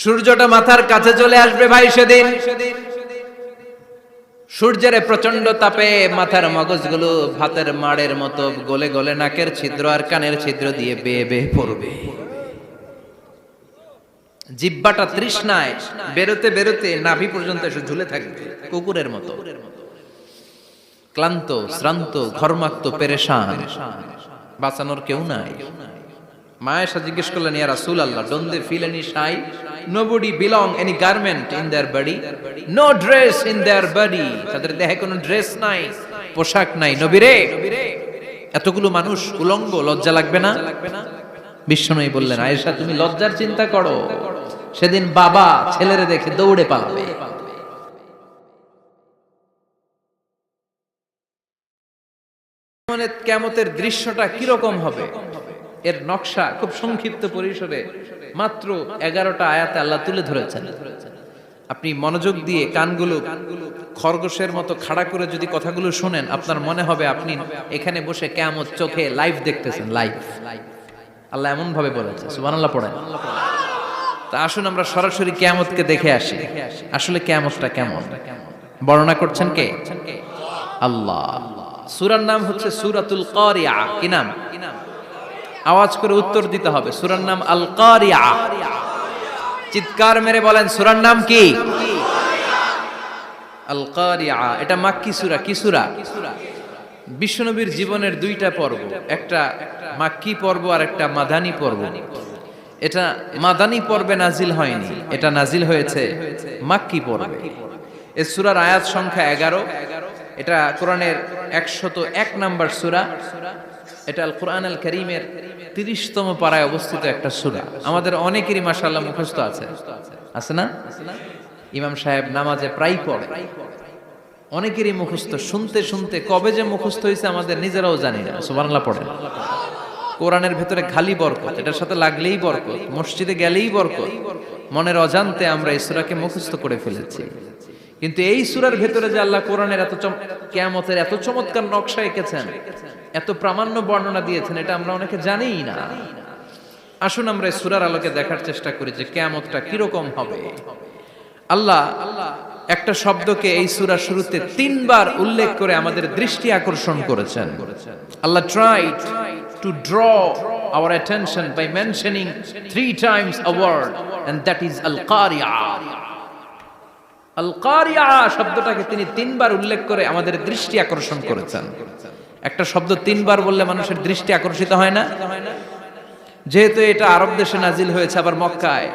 সূর্যটা মাথার কাছে চলে আসবে ভাই সেদিন। সূর্যের প্রচন্ড তাপে মাথার মগজগুলো ভাতের মাড়ের মতো গলে গলে নাকের ছিদ্র আর কানের ছিদ্র দিয়ে বেয়ে বেয়ে পড়বে। জিহ্বাটা তৃষ্ণায় বেরোতে বেরোতে নাভি পর্যন্ত এসে ঝুলে থাকবে কুকুরের মতো, ক্লান্ত শ্রান্ত ঘর্মাক্ত পেরেশান, বাঁচানোর কেউ নাই। মা আয়েশা জিজ্ঞেস করলেন, ইয়া রাসূলুল্লাহ, don't they feel any shy? Nobody belong any garment in their body, no dress in their body. তাদের দেহে কোনো ড্রেস নাই, পোশাক নাই। নবী রে, এতগুলো মানুষ উলঙ্গ, লজ্জা লাগবে না? বিশ্বনবী বললেন, আয়েশা তুমি লজ্জার চিন্তা করো, সেদিন বাবা ছেলেরে দেখে দৌড়ে পালাবে। কিয়ামতের দৃশ্যটা কিরকম হবে এর নকশা খুব সংক্ষিপ্ত পরিসরে মাত্র 11টা আয়াতে আল্লাহ তুলে ধরেছেন। আপনি মনোযোগ দিয়ে কানগুলো খরগোশের মতো খাড়া করে যদি কথাগুলো শুনেন, আপনার মনে হবে আপনি এখানে বসে কিয়ামত চোখে লাইভ দেখতেছেন। লাইভ আল্লাহ এমন ভাবে বলেছে, সুবহানাল্লাহ পড়েন। তা আসুন আমরা সরাসরি কিয়ামতকে দেখে আসি, আসলে কিয়ামতটা কেমন। বর্ণনা করছেন কে? আল্লাহ। সূরার নাম হচ্ছে সূরাতুল কারিয়া। কি নাম? আওয়াজ করে উত্তর দিতে হবে। সূরার নাম আল কারিয়া। চিৎকার মেরে বলেন, সূরার নাম কি? আল কারিয়া। এটা মাক্কি সূরা। কি সূরা? বিশ্বনবীর জীবনের দুইটা পর্ব, একটা মাক্কি পর্ব আর একটা মাদানী পর্ব। এটা মাদানী পর্বে নাজিল হয়নি, এটা নাজিল হয়েছে মাক্কি পর্বে। এই সূরার আয়াত সংখ্যা 11। এটা কোরআনের 101 নাম্বার সূরা। এটা আল কোরআন আল কারীমের 30তম পারায় অবস্থিত একটা সূরা। আমাদের অনেকেরই মাশাআল্লাহ মুখস্থ আছে, আছে না? ইমাম সাহেব নামাজে প্রায় পড়ে, অনেকেরই মুখস্থ। শুনতে শুনতে কবে যে মুখস্থ হয়েছে আমাদের নিজেরাও জানি না। সুবহানাল্লাহ পড়ে। কোরআনের ভেতরে খালি বরকত, এটার সাথে লাগলেই বরকত, মসজিদে গেলেই বরকত। মনের অজান্তে আমরা এই সূরাকে মুখস্থ করে ফেলেছি। কিন্তু এই সূরার ভেতরে যে আল্লাহ কোরআনের এত কিয়ামতের এত চমৎকার নকশা এঁকেছেন, এত প্রামাণ্য বর্ণনা দিয়েছেন, এটা আমরা অনেকে জানিই না। আসুন আমরা এই সূরার আলোকে দেখার চেষ্টা করি যে কিয়ামতটা কিরকম হবে। আল্লাহ একটা শব্দকে এই সূরার শুরুতে 3 বার উল্লেখ করে আমাদের দৃষ্টি আকর্ষণ করেছেন। আল্লাহ tried to draw our attention by mentioning 3 times a word, and that is al-qari'ah. আল-কারিয়া শব্দটাকে তিনি 3 বার উল্লেখ করে আমাদের দৃষ্টি আকর্ষণ করেছেন। একটা শব্দ 3 বার বললে মানুষের দৃষ্টি আকর্ষিত হয় না? যেহেতু এটা আরব দেশে নাজিল হয়েছে, আবার মক্কায়,